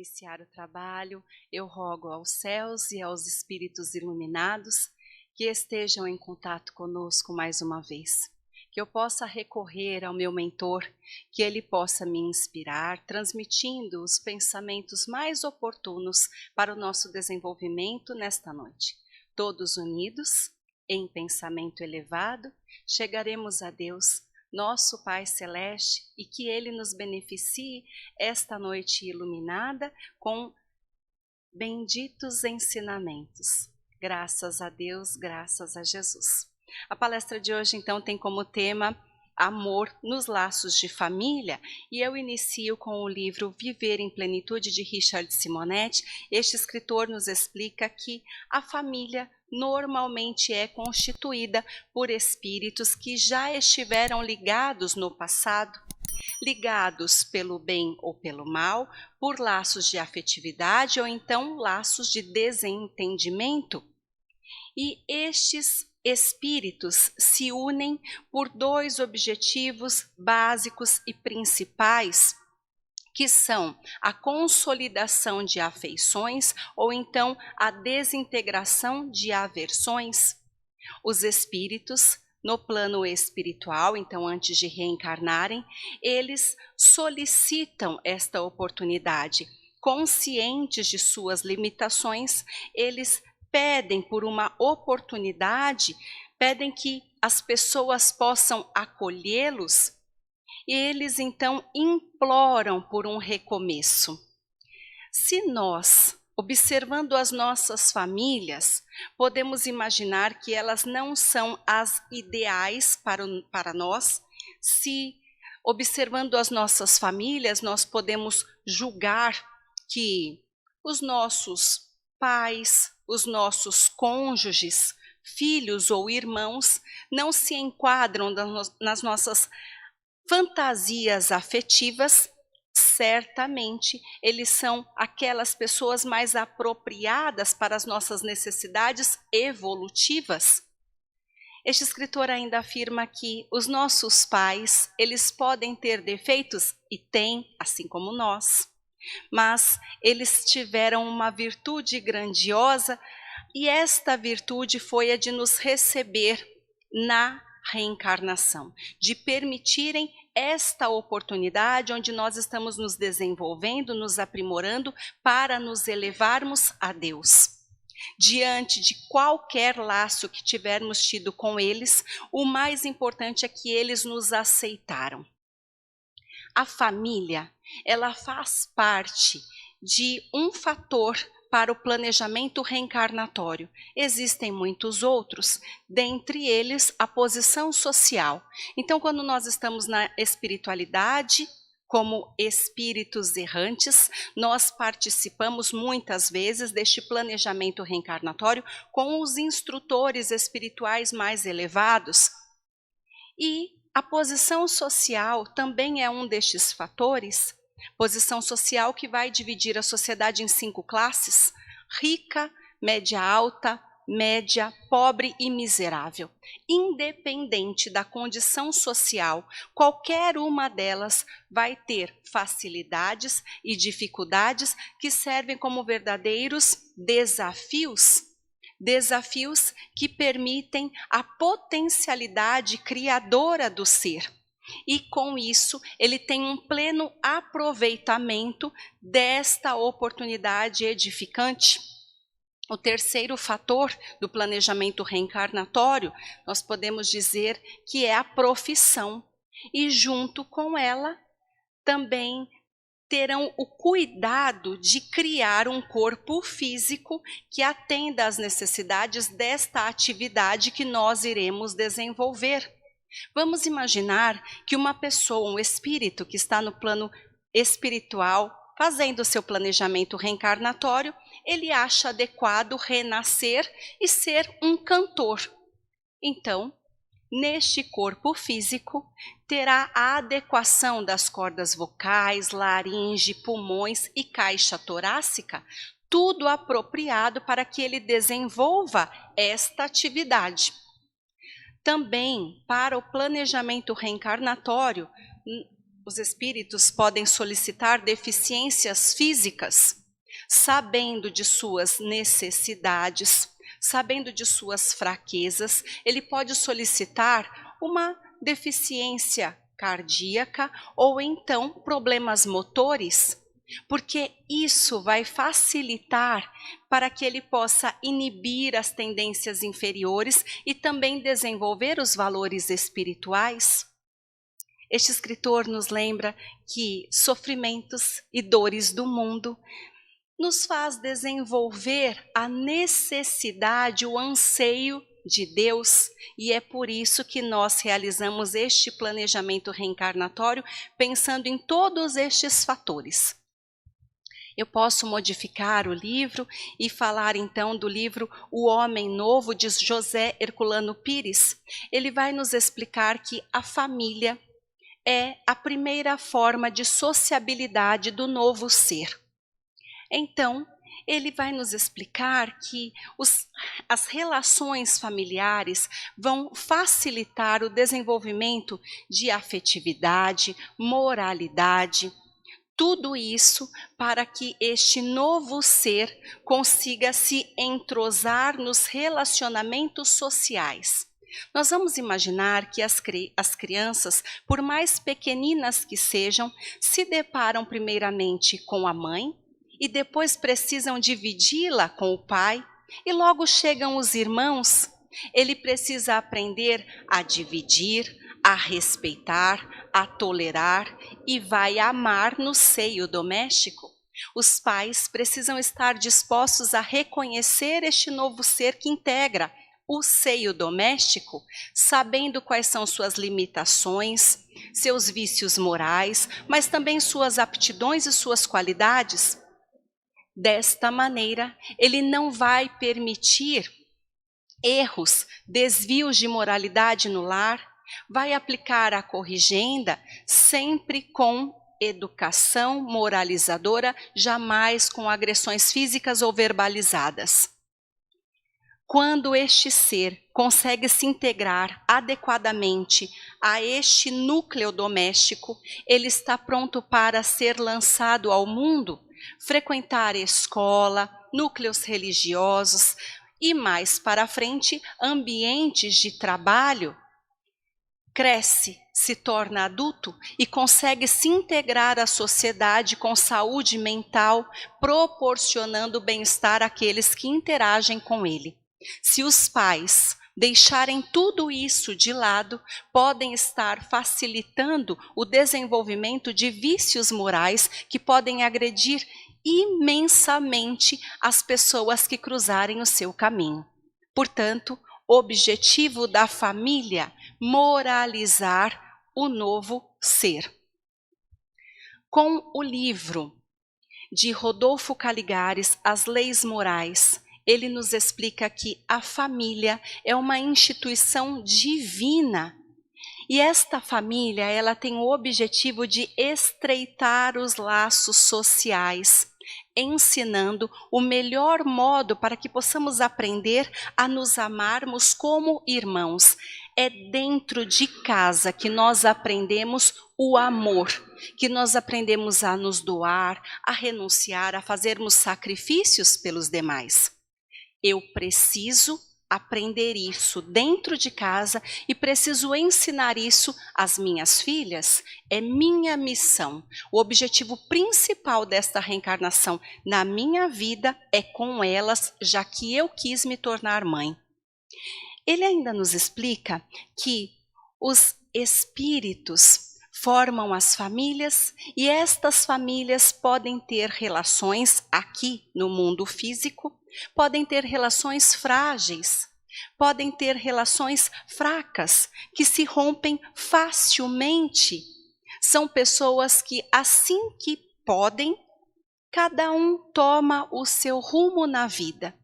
iniciar o trabalho, eu rogo aos céus e aos espíritos iluminados que estejam em contato conosco mais uma vez. Que eu possa recorrer ao meu mentor, que ele possa me inspirar, transmitindo os pensamentos mais oportunos para o nosso desenvolvimento nesta noite. Todos unidos, em pensamento elevado, chegaremos a Deus, nosso Pai Celeste, e que Ele nos beneficie esta noite iluminada com benditos ensinamentos. Graças a Deus, graças a Jesus. A palestra de hoje, então, tem como tema Amor nos Laços de Família, e eu inicio com o livro Viver em Plenitude, de Richard Simonetti. Este escritor nos explica que a família normalmente é constituída por espíritos que já estiveram ligados no passado, ligados pelo bem ou pelo mal, por laços de afetividade ou então laços de desentendimento. E estes espíritos se unem por dois objetivos básicos e principais, que são a consolidação de afeições ou então a desintegração de aversões. Os espíritos, no plano espiritual, então antes de reencarnarem, eles solicitam esta oportunidade. Conscientes de suas limitações, eles pedem por uma oportunidade, pedem que as pessoas possam acolhê-los, e eles então imploram por um recomeço. Se nós, observando as nossas famílias, podemos imaginar que elas não são as ideais para nós, se observando as nossas famílias nós podemos julgar que os nossos pais, os nossos cônjuges, filhos ou irmãos não se enquadram nas nossas fantasias afetivas, certamente eles são aquelas pessoas mais apropriadas para as nossas necessidades evolutivas. Este escritor ainda afirma que os nossos pais, eles podem ter defeitos, e têm, assim como nós, mas eles tiveram uma virtude grandiosa, e esta virtude foi a de nos receber na reencarnação, de permitirem esta oportunidade onde nós estamos nos desenvolvendo, nos aprimorando para nos elevarmos a Deus. Diante de qualquer laço que tivermos tido com eles, o mais importante é que eles nos aceitaram. A família, ela faz parte de um fator para o planejamento reencarnatório. Existem muitos outros, dentre eles a posição social. Então, quando nós estamos na espiritualidade, como espíritos errantes, nós participamos muitas vezes deste planejamento reencarnatório com os instrutores espirituais mais elevados. E a posição social também é um destes fatores. Posição social que vai dividir a sociedade em 5 classes: rica, média alta, média, pobre e miserável. Independente da condição social, qualquer uma delas vai ter facilidades e dificuldades que servem como verdadeiros desafios. Desafios que permitem a potencialidade criadora do ser. E com isso, ele tem um pleno aproveitamento desta oportunidade edificante. O terceiro fator do planejamento reencarnatório, nós podemos dizer que é a profissão. E junto com ela, também terão o cuidado de criar um corpo físico que atenda às necessidades desta atividade que nós iremos desenvolver. Vamos imaginar que uma pessoa, um espírito que está no plano espiritual, fazendo o seu planejamento reencarnatório, ele acha adequado renascer e ser um cantor. Então, neste corpo físico, terá a adequação das cordas vocais, laringe, pulmões e caixa torácica, tudo apropriado para que ele desenvolva esta atividade. Também, para o planejamento reencarnatório, Os espíritos podem solicitar deficiências físicas, sabendo de suas necessidades, sabendo de suas fraquezas. Ele pode solicitar uma deficiência cardíaca ou então problemas motores, porque isso vai facilitar para que ele possa inibir as tendências inferiores e também desenvolver os valores espirituais. Este escritor nos lembra que sofrimentos e dores do mundo nos faz desenvolver a necessidade, o anseio de Deus, e é por isso que nós realizamos este planejamento reencarnatório pensando em todos estes fatores. Eu posso modificar o livro e falar então do livro O Homem Novo, de José Herculano Pires. Ele vai nos explicar que a família é a primeira forma de sociabilidade do novo ser. Então, ele vai nos explicar que as relações familiares vão facilitar o desenvolvimento de afetividade, moralidade, tudo isso para que este novo ser consiga se entrosar nos relacionamentos sociais. Nós vamos imaginar que as crianças, por mais pequeninas que sejam, se deparam primeiramente com a mãe e depois precisam dividi-la com o pai, e logo chegam os irmãos. Ele precisa aprender a dividir, a respeitar, a tolerar e vai amar no seio doméstico. Os pais precisam estar dispostos a reconhecer este novo ser que integra o seio doméstico, sabendo quais são suas limitações, seus vícios morais, mas também suas aptidões e suas qualidades. Desta maneira, ele não vai permitir erros, desvios de moralidade no lar, vai aplicar a corrigenda sempre com educação moralizadora, jamais com agressões físicas ou verbalizadas. Quando este ser consegue se integrar adequadamente a este núcleo doméstico, ele está pronto para ser lançado ao mundo, frequentar escola, núcleos religiosos e mais para frente, ambientes de trabalho. Cresce, se torna adulto e consegue se integrar à sociedade com saúde mental, proporcionando bem-estar àqueles que interagem com ele. Se os pais deixarem tudo isso de lado, podem estar facilitando o desenvolvimento de vícios morais que podem agredir imensamente as pessoas que cruzarem o seu caminho. Portanto, objetivo da família, moralizar o novo ser. Com o livro de Rodolfo Caligares, As Leis Morais, ele nos explica que a família é uma instituição divina. E esta família, ela tem o objetivo de estreitar os laços sociais, ensinando o melhor modo para que possamos aprender a nos amarmos como irmãos. É dentro de casa que nós aprendemos o amor, que nós aprendemos a nos doar, a renunciar, a fazermos sacrifícios pelos demais. Eu preciso aprender isso dentro de casa e preciso ensinar isso às minhas filhas. É minha missão. O objetivo principal desta reencarnação na minha vida é com elas, já que eu quis me tornar mãe. Ele ainda nos explica que os espíritos formam as famílias e estas famílias podem ter relações aqui no mundo físico, podem ter relações frágeis, podem ter relações fracas, que se rompem facilmente. São pessoas que, assim que podem, cada um toma o seu rumo na vida.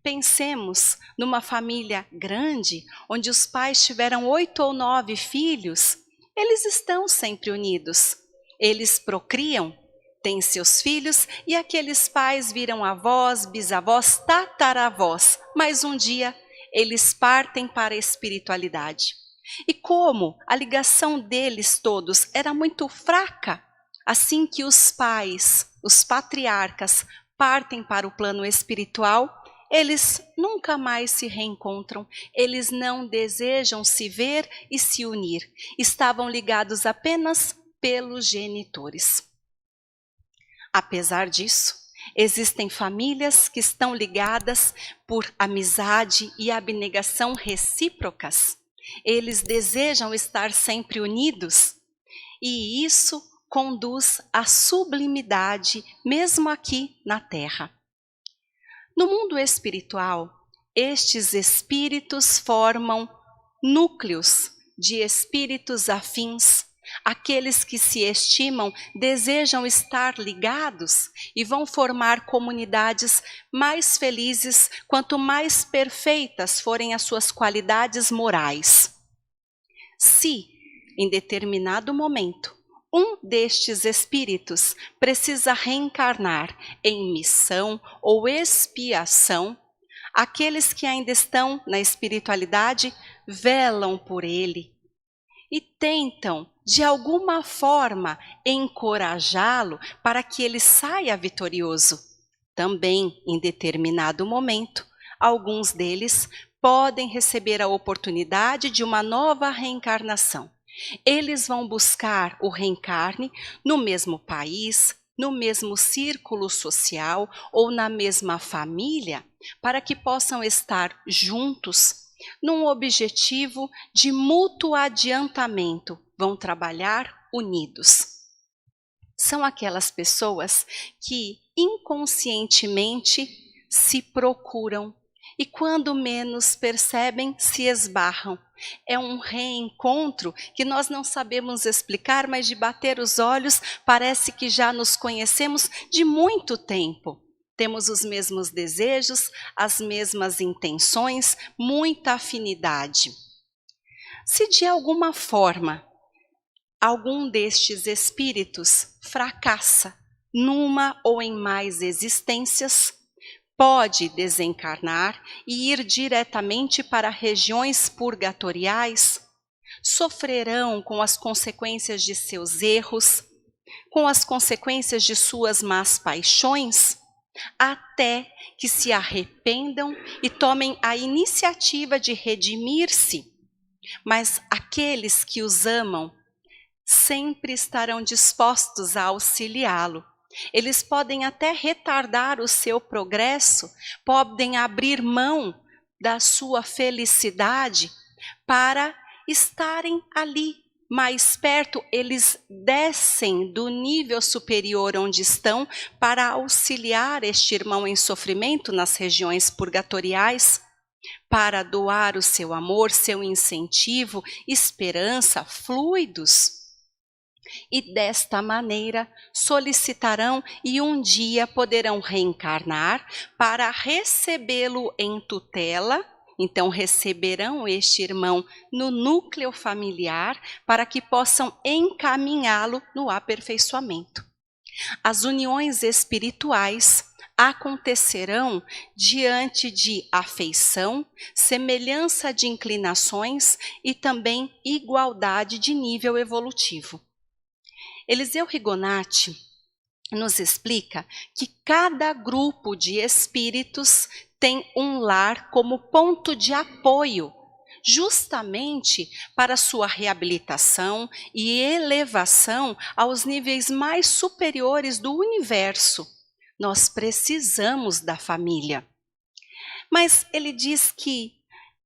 Pensemos numa família grande, onde os pais tiveram 8 ou 9 filhos, eles estão sempre unidos. Eles procriam, têm seus filhos e aqueles pais viram avós, bisavós, tataravós. Mas um dia eles partem para a espiritualidade. E como a ligação deles todos era muito fraca, assim que os pais, os patriarcas, partem para o plano espiritual, eles nunca mais se reencontram, eles não desejam se ver e se unir, estavam ligados apenas pelos genitores. Apesar disso, existem famílias que estão ligadas por amizade e abnegação recíprocas. Eles desejam estar sempre unidos e isso conduz à sublimidade mesmo aqui na Terra. No mundo espiritual, estes espíritos formam núcleos de espíritos afins. Aqueles que se estimam desejam estar ligados e vão formar comunidades mais felizes quanto mais perfeitas forem as suas qualidades morais. Se, em determinado momento, um destes espíritos precisa reencarnar em missão ou expiação, aqueles que ainda estão na espiritualidade velam por ele e tentam, de alguma forma, encorajá-lo para que ele saia vitorioso. Também, em determinado momento, alguns deles podem receber a oportunidade de uma nova reencarnação. Eles vão buscar o reencarne no mesmo país, no mesmo círculo social ou na mesma família, para que possam estar juntos num objetivo de mútuo adiantamento, vão trabalhar unidos. São aquelas pessoas que inconscientemente se procuram e quando menos percebem, se esbarram. É um reencontro que nós não sabemos explicar, mas de bater os olhos parece que já nos conhecemos de muito tempo. Temos os mesmos desejos, as mesmas intenções, muita afinidade. Se de alguma forma algum destes espíritos fracassa numa ou em mais existências, pode desencarnar e ir diretamente para regiões purgatoriais, sofrerão com as consequências de seus erros, com as consequências de suas más paixões, até que se arrependam e tomem a iniciativa de redimir-se. Mas aqueles que os amam sempre estarão dispostos a auxiliá-lo. Eles podem até retardar o seu progresso, podem abrir mão da sua felicidade para estarem ali mais perto. Eles descem do nível superior onde estão para auxiliar este irmão em sofrimento nas regiões purgatoriais, para doar o seu amor, seu incentivo, esperança, fluidos. E desta maneira solicitarão e um dia poderão reencarnar para recebê-lo em tutela. Então receberão este irmão no núcleo familiar para que possam encaminhá-lo no aperfeiçoamento. As uniões espirituais acontecerão diante de afeição, semelhança de inclinações e também igualdade de nível evolutivo. Eliseu Rigonati nos explica que cada grupo de espíritos tem um lar como ponto de apoio, justamente para sua reabilitação e elevação aos níveis mais superiores do universo. Nós precisamos da família. Mas ele diz que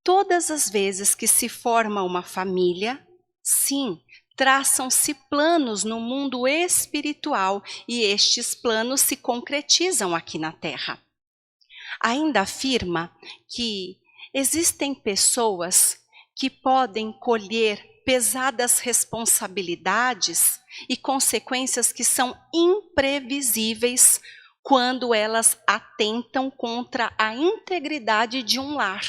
todas as vezes que se forma uma família, sim, traçam-se planos no mundo espiritual e estes planos se concretizam aqui na Terra. Ainda afirma que existem pessoas que podem colher pesadas responsabilidades e consequências que são imprevisíveis quando elas atentam contra a integridade de um lar.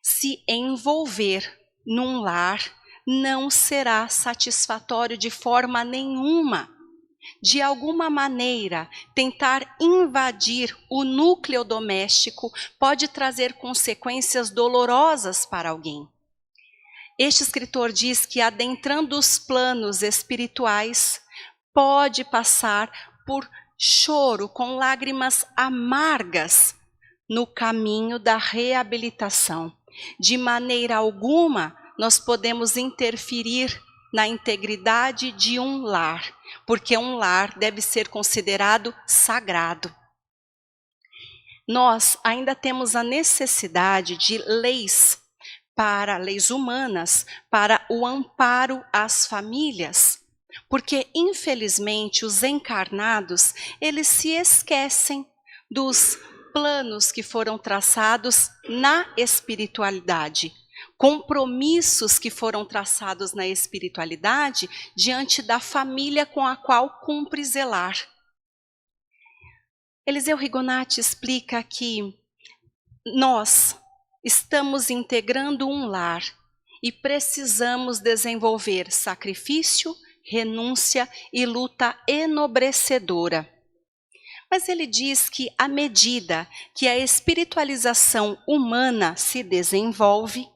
Se envolver num lar não será satisfatório de forma nenhuma. De alguma maneira, tentar invadir o núcleo doméstico pode trazer consequências dolorosas para alguém. Este escritor diz que adentrando os planos espirituais, pode passar por choro com lágrimas amargas no caminho da reabilitação. De maneira alguma, nós podemos interferir na integridade de um lar, porque um lar deve ser considerado sagrado. Nós ainda temos a necessidade de leis humanas, para o amparo às famílias, porque infelizmente os encarnados, eles se esquecem dos planos que foram traçados na espiritualidade, compromissos que foram traçados na espiritualidade diante da família com a qual cumpre zelar. Eliseu Rigonati explica que nós estamos integrando um lar e precisamos desenvolver sacrifício, renúncia e luta enobrecedora. Mas ele diz que à medida que a espiritualização humana se desenvolve,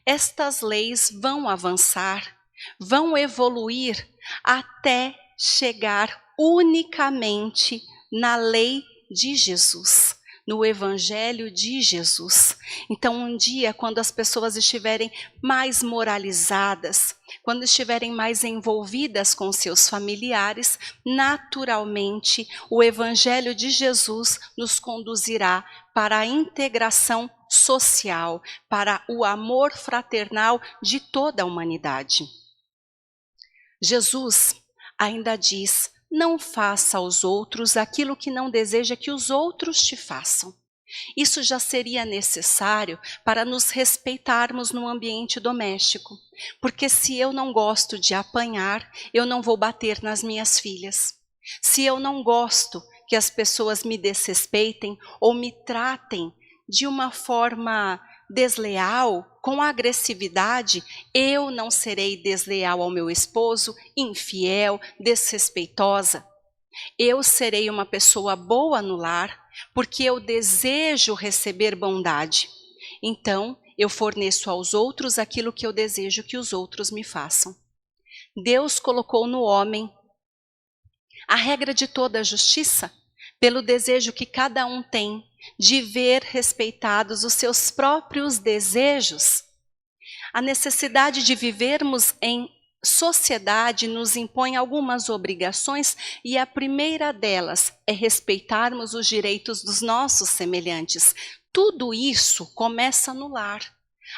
estas leis vão avançar, vão evoluir até chegar unicamente na lei de Jesus, no Evangelho de Jesus. Então, um dia, quando as pessoas estiverem mais moralizadas, quando estiverem mais envolvidas com seus familiares, naturalmente, o Evangelho de Jesus nos conduzirá para a integração social, para o amor fraternal de toda a humanidade. Jesus ainda diz: não faça aos outros aquilo que não deseja que os outros te façam. Isso já seria necessário para nos respeitarmos no ambiente doméstico, porque se eu não gosto de apanhar, eu não vou bater nas minhas filhas. Se eu não gosto que as pessoas me desrespeitem ou me tratem de uma forma desleal, com agressividade, eu não serei desleal ao meu esposo, infiel, desrespeitosa. Eu serei uma pessoa boa no lar, porque eu desejo receber bondade. Então, eu forneço aos outros aquilo que eu desejo que os outros me façam. Deus colocou no homem a regra de toda a justiça, pelo desejo que cada um tem de ver respeitados os seus próprios desejos. A necessidade de vivermos em sociedade nos impõe algumas obrigações e a primeira delas é respeitarmos os direitos dos nossos semelhantes. Tudo isso começa no lar.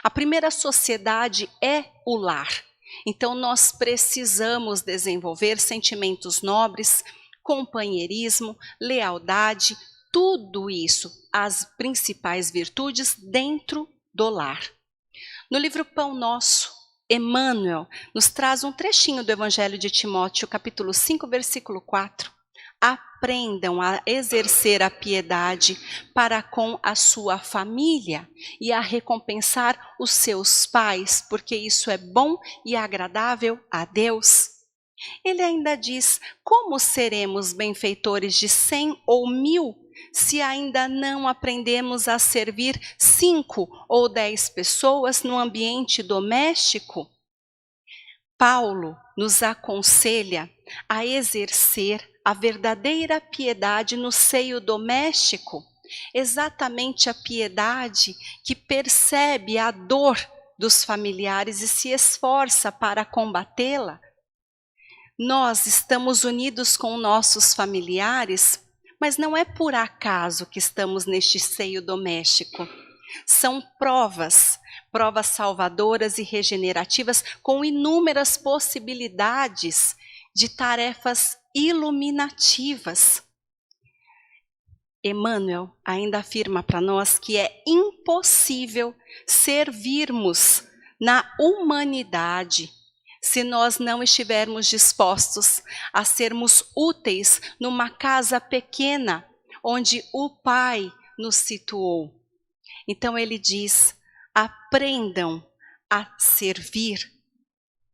A primeira sociedade é o lar. Então nós precisamos desenvolver sentimentos nobres, companheirismo, lealdade, tudo isso, as principais virtudes dentro do lar. No livro Pão Nosso, Emmanuel nos traz um trechinho do Evangelho de Timóteo, capítulo 5, versículo 4. Aprendam a exercer a piedade para com a sua família e a recompensar os seus pais, porque isso é bom e agradável a Deus. Ele ainda diz: como seremos benfeitores de 100 ou 1000 se ainda não aprendemos a servir 5 ou 10 pessoas no ambiente doméstico? Paulo nos aconselha a exercer a verdadeira piedade no seio doméstico, exatamente a piedade que percebe a dor dos familiares e se esforça para combatê-la. Nós estamos unidos com nossos familiares, mas não é por acaso que estamos neste seio doméstico. São provas salvadoras e regenerativas com inúmeras possibilidades de tarefas iluminativas. Emmanuel ainda afirma para nós que é impossível servirmos na humanidade se nós não estivermos dispostos a sermos úteis numa casa pequena, onde o Pai nos situou. Então ele diz: aprendam a servir,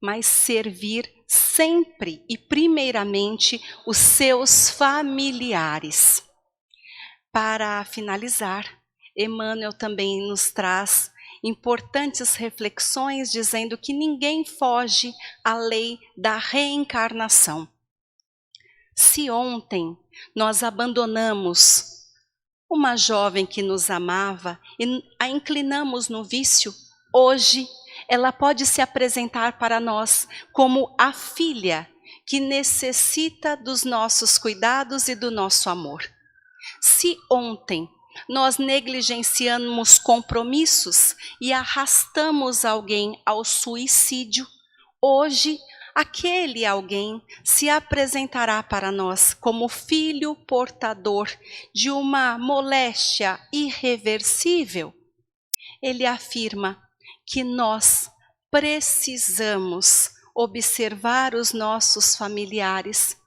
mas servir sempre e primeiramente os seus familiares. Para finalizar, Emmanuel também nos traz importantes reflexões dizendo que ninguém foge à lei da reencarnação. Se ontem nós abandonamos uma jovem que nos amava e a inclinamos no vício, hoje ela pode se apresentar para nós como a filha que necessita dos nossos cuidados e do nosso amor. Se ontem nós negligenciamos compromissos e arrastamos alguém ao suicídio, hoje aquele alguém se apresentará para nós como filho portador de uma moléstia irreversível. Ele afirma que nós precisamos observar os nossos familiares,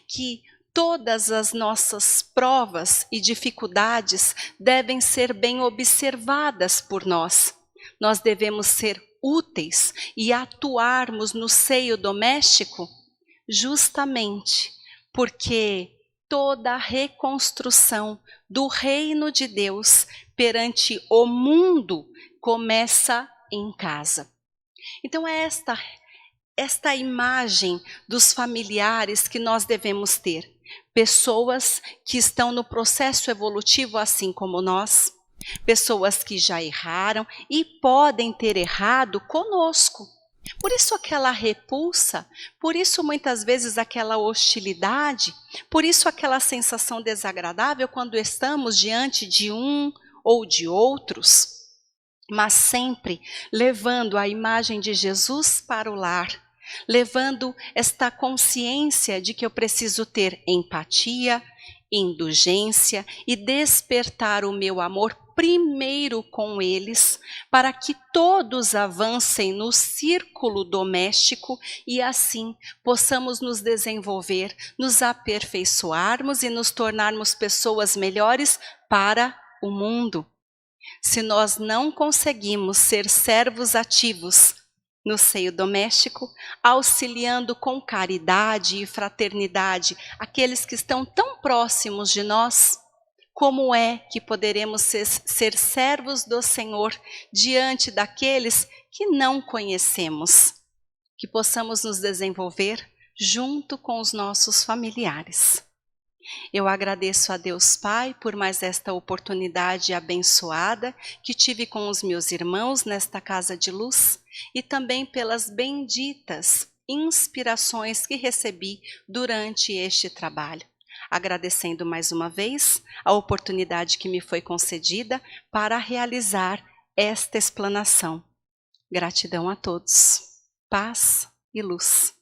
que todas as nossas provas e dificuldades devem ser bem observadas por nós. Nós devemos ser úteis e atuarmos no seio doméstico justamente porque toda a reconstrução do reino de Deus perante o mundo começa em casa. Então é esta imagem dos familiares que nós devemos ter. Pessoas que estão no processo evolutivo assim como nós, pessoas que já erraram e podem ter errado conosco. Por isso aquela repulsa, por isso muitas vezes aquela hostilidade, por isso aquela sensação desagradável quando estamos diante de um ou de outros, mas sempre levando a imagem de Jesus para o lar, levando esta consciência de que eu preciso ter empatia, indulgência e despertar o meu amor primeiro com eles, para que todos avancem no círculo doméstico e assim possamos nos desenvolver, nos aperfeiçoarmos e nos tornarmos pessoas melhores para o mundo. Se nós não conseguimos ser servos ativos no seio doméstico, auxiliando com caridade e fraternidade aqueles que estão tão próximos de nós, como é que poderemos ser servos do Senhor diante daqueles que não conhecemos? Que possamos nos desenvolver junto com os nossos familiares. Eu agradeço a Deus Pai por mais esta oportunidade abençoada que tive com os meus irmãos nesta casa de luz e também pelas benditas inspirações que recebi durante este trabalho. Agradecendo mais uma vez a oportunidade que me foi concedida para realizar esta explanação. Gratidão a todos. Paz e luz.